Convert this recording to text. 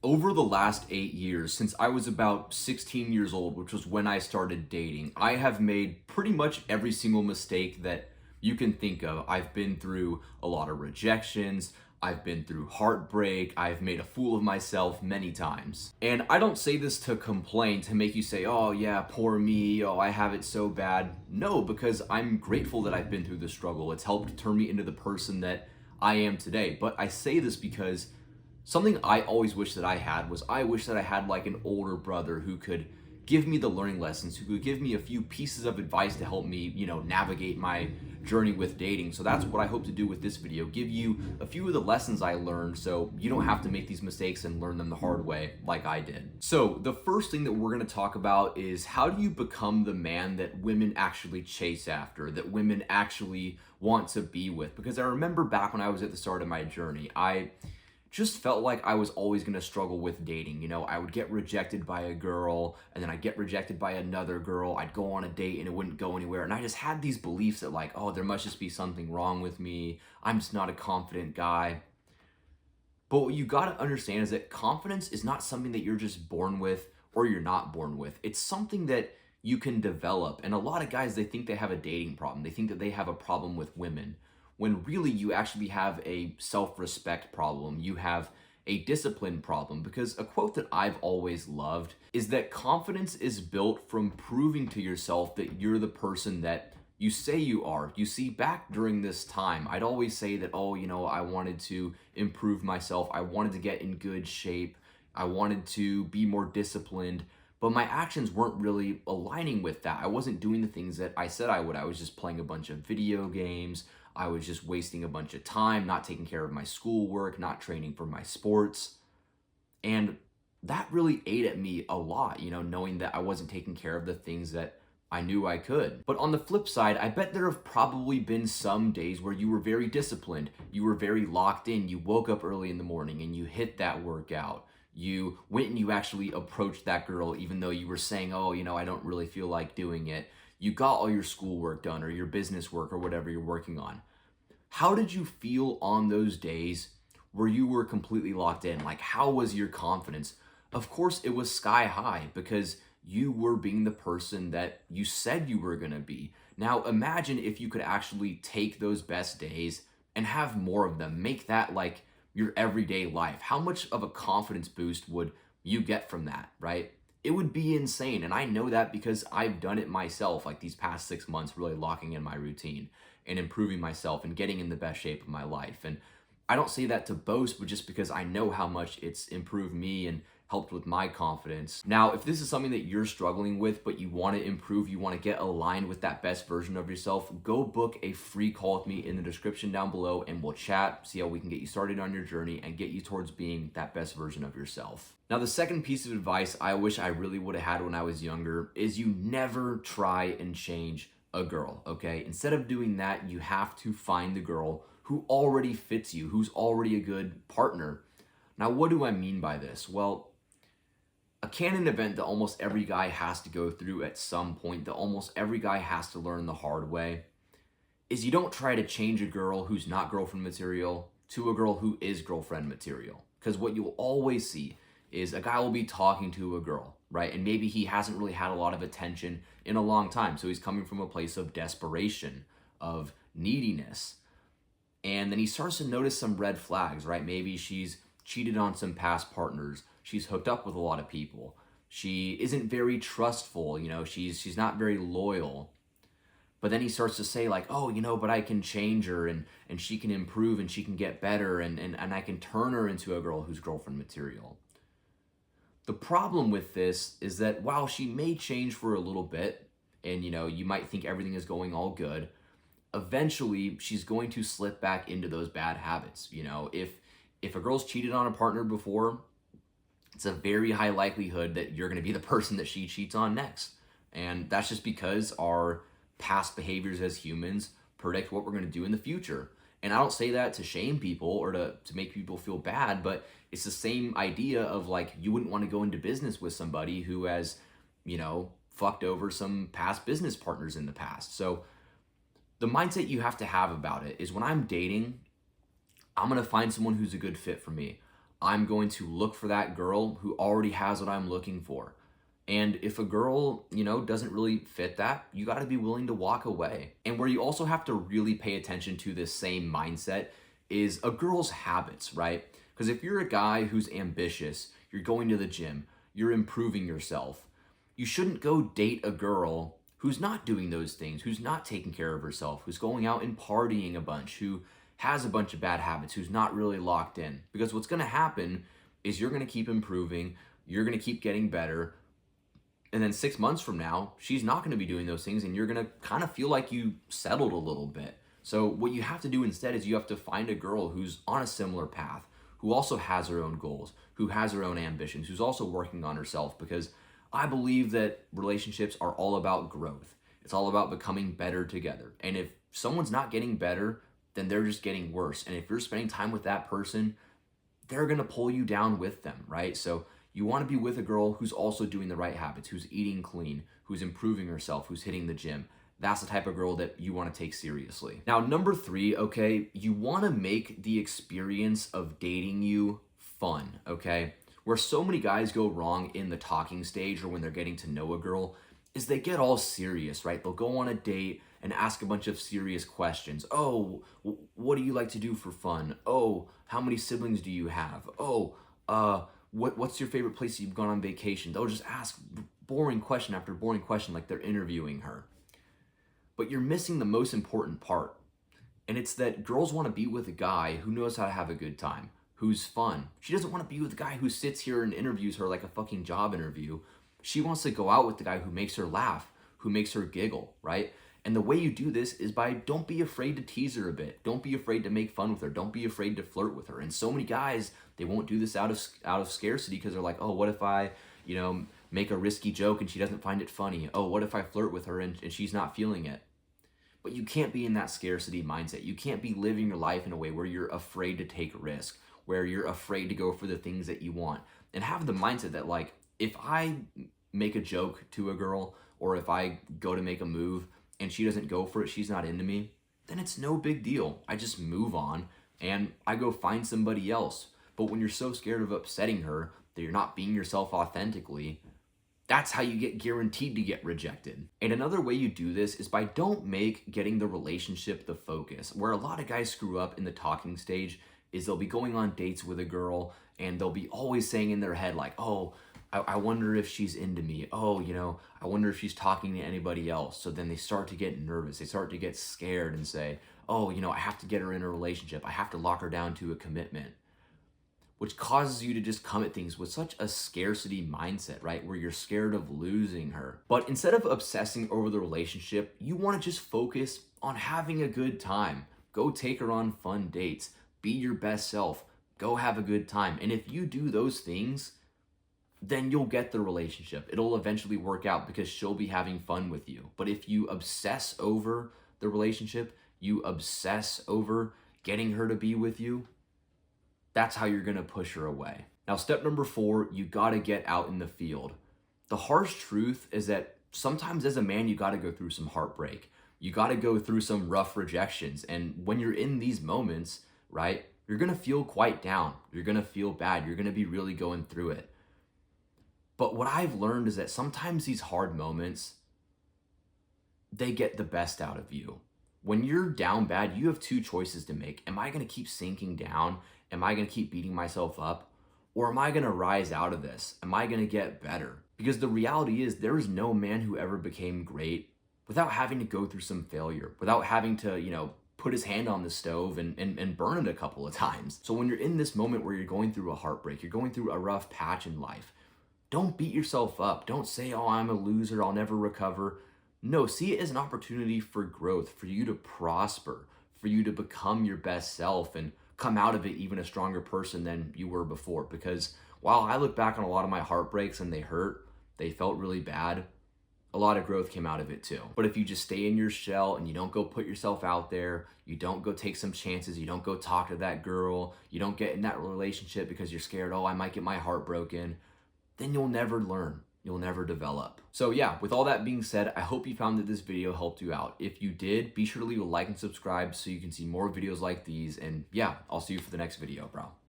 Over the last 8 years, since I was about 16 years old, which was when I started dating, I have made pretty much every single mistake that you can think of. I've been through a lot of rejections. I've been through heartbreak. I've made a fool of myself many times. And I don't say this to complain, to make you say, oh yeah, poor me, oh, I have it so bad. No, because I'm grateful that I've been through the struggle. It's helped turn me into the person that I am today. But I say this because something I always wish that I wish that I had like an older brother who could give me the learning lessons, who could give me a few pieces of advice to help me, navigate my journey with dating. So that's what I hope to do with this video, give you a few of the lessons I learned so you don't have to make these mistakes and learn them the hard way like I did. So the first thing that we're going to talk about is, how do you become the man that women actually chase after, that women actually want to be with? Because I remember back when I was at the start of my journey, I just felt like I was always going to struggle with dating. I would get rejected by a girl, and then I'd get rejected by another girl. I'd go on a date and it wouldn't go anywhere. And I just had these beliefs that like, oh, there must just be something wrong with me. I'm just not a confident guy. But what you got to understand is that confidence is not something that you're just born with or you're not born with. It's something that you can develop. And a lot of guys, they think they have a dating problem. They think that they have a problem with women, when really you actually have a self-respect problem. You have a discipline problem. Because a quote that I've always loved is that confidence is built from proving to yourself that you're the person that you say you are. You see, back during this time, I'd always say that, oh, I wanted to improve myself. I wanted to get in good shape. I wanted to be more disciplined. But my actions weren't really aligning with that. I wasn't doing the things that I said I would. I was just playing a bunch of video games. I was just wasting a bunch of time, not taking care of my schoolwork, not training for my sports. And that really ate at me a lot, knowing that I wasn't taking care of the things that I knew I could. But on the flip side, I bet there have probably been some days where you were very disciplined. You were very locked in. You woke up early in the morning and you hit that workout. You went and you actually approached that girl, even though you were saying, oh, I don't really feel like doing it. You got all your schoolwork done, or your business work, or whatever you're working on. How did you feel on those days where you were completely locked in? Like, how was your confidence? Of course, it was sky high, because you were being the person that you said you were going to be. Now, imagine if you could actually take those best days and have more of them. Make that like your everyday life. How much of a confidence boost would you get from that, right? It would be insane. And I know that because I've done it myself, like these past 6 months, really locking in my routine and improving myself and getting in the best shape of my life. And I don't say that to boast, but just because I know how much it's improved me and helped with my confidence. Now, if this is something that you're struggling with, but you want to improve, you want to get aligned with that best version of yourself, go book a free call with me in the description down below, and we'll chat, see how we can get you started on your journey and get you towards being that best version of yourself. Now, the second piece of advice I wish I really would have had when I was younger is, you never try and change a girl, okay? Instead of doing that, you have to find the girl who already fits you, who's already a good partner. Now, what do I mean by this? Well, a canon event that almost every guy has to go through at some point, that almost every guy has to learn the hard way, is you don't try to change a girl who's not girlfriend material to a girl who is girlfriend material. Because what you'll always see is a guy will be talking to a girl, right? And maybe he hasn't really had a lot of attention in a long time. So he's coming from a place of desperation, of neediness. And then he starts to notice some red flags, right? Maybe she's cheated on some past partners. She's hooked up with a lot of people. She isn't very trustful, she's not very loyal. But then he starts to say like, oh, but I can change her, and she can improve, and she can get better, and I can turn her into a girl who's girlfriend material. The problem with this is that while she may change for a little bit, and you might think everything is going all good, eventually she's going to slip back into those bad habits. If a girl's cheated on a partner before, it's a very high likelihood that you're going to be the person that she cheats on next. And that's just because our past behaviors as humans predict what we're going to do in the future. And I don't say that to shame people or to make people feel bad, but it's the same idea of like, you wouldn't want to go into business with somebody who has, fucked over some past business partners in the past. So the mindset you have to have about it is, when I'm dating, I'm going to find someone who's a good fit for me. I'm going to look for that girl who already has what I'm looking for. And if a girl, doesn't really fit that, you got to be willing to walk away. And where you also have to really pay attention to this same mindset is a girl's habits, right? Because if you're a guy who's ambitious, you're going to the gym, you're improving yourself, you shouldn't go date a girl who's not doing those things, who's not taking care of herself, who's going out and partying a bunch, who has a bunch of bad habits, who's not really locked in. Because what's going to happen is you're going to keep improving, you're going to keep getting better, and then 6 months from now, she's not going to be doing those things, and you're going to kind of feel like you settled a little bit. So what you have to do instead is you have to find a girl who's on a similar path, who also has her own goals, who has her own ambitions, who's also working on herself, because I believe that relationships are all about growth. It's all about becoming better together. And if someone's not getting better, then they're just getting worse. And if you're spending time with that person, they're going to pull you down with them, right? So you want to be with a girl who's also doing the right habits, who's eating clean, who's improving herself, who's hitting the gym. That's the type of girl that you want to take seriously. Now, number 3, okay, you want to make the experience of dating you fun, okay? Where so many guys go wrong in the talking stage or when they're getting to know a girl is they get all serious, right? They'll go on a date and ask a bunch of serious questions. Oh, what do you like to do for fun? Oh, how many siblings do you have? Oh, what's your favorite place you've gone on vacation? They'll just ask boring question after boring question like they're interviewing her. But you're missing the most important part. And it's that girls want to be with a guy who knows how to have a good time, who's fun. She doesn't want to be with a guy who sits here and interviews her like a fucking job interview. She wants to go out with the guy who makes her laugh, who makes her giggle, right? And the way you do this is by don't be afraid to tease her a bit. Don't be afraid to make fun with her. Don't be afraid to flirt with her. And so many guys, they won't do this out of scarcity because they're like, oh, what if I, make a risky joke and she doesn't find it funny? Oh, what if I flirt with her and she's not feeling it? But you can't be in that scarcity mindset. You can't be living your life in a way where you're afraid to take a risk, where you're afraid to go for the things that you want. And have the mindset that, like, if I make a joke to a girl or if I go to make a move and she doesn't go for it, she's not into me, then it's no big deal. I just move on and I go find somebody else. But when you're so scared of upsetting her that you're not being yourself authentically, that's how you get guaranteed to get rejected. And another way you do this is by don't make getting the relationship the focus. Where a lot of guys screw up in the talking stage is they'll be going on dates with a girl and they'll be always saying in their head like, oh, I wonder if she's into me. Oh, I wonder if she's talking to anybody else. So then they start to get nervous. They start to get scared and say, oh, I have to get her in a relationship. I have to lock her down to a commitment. Which causes you to just come at things with such a scarcity mindset, right? Where you're scared of losing her. But instead of obsessing over the relationship, you want to just focus on having a good time. Go take her on fun dates. Be your best self. Go have a good time. And if you do those things, then you'll get the relationship. It'll eventually work out because she'll be having fun with you. But if you obsess over the relationship, you obsess over getting her to be with you, that's how you're going to push her away. Now, step number 4, you got to get out in the field. The harsh truth is that sometimes as a man, you got to go through some heartbreak. You got to go through some rough rejections. And when you're in these moments, right, you're going to feel quite down. You're going to feel bad. You're going to be really going through it. But what I've learned is that sometimes these hard moments, they get the best out of you. When you're down bad, you have 2 choices to make. Am I going to keep sinking down? Am I going to keep beating myself up? Or am I going to rise out of this? Am I going to get better? Because the reality is there is no man who ever became great without having to go through some failure, without having to, put his hand on the stove and burn it a couple of times. So when you're in this moment where you're going through a heartbreak, you're going through a rough patch in life, don't beat yourself up. Don't say, oh, I'm a loser, I'll never recover. No, see it as an opportunity for growth, for you to prosper, for you to become your best self and come out of it even a stronger person than you were before. Because while I look back on a lot of my heartbreaks and they hurt, they felt really bad, a lot of growth came out of it too. But if you just stay in your shell and you don't go put yourself out there, you don't go take some chances, you don't go talk to that girl, you don't get in that relationship because you're scared, oh, I might get my heart broken, then you'll never learn. You'll never develop. So yeah, with all that being said, I hope you found that this video helped you out. If you did, be sure to leave a like and subscribe so you can see more videos like these. And yeah, I'll see you for the next video, bro.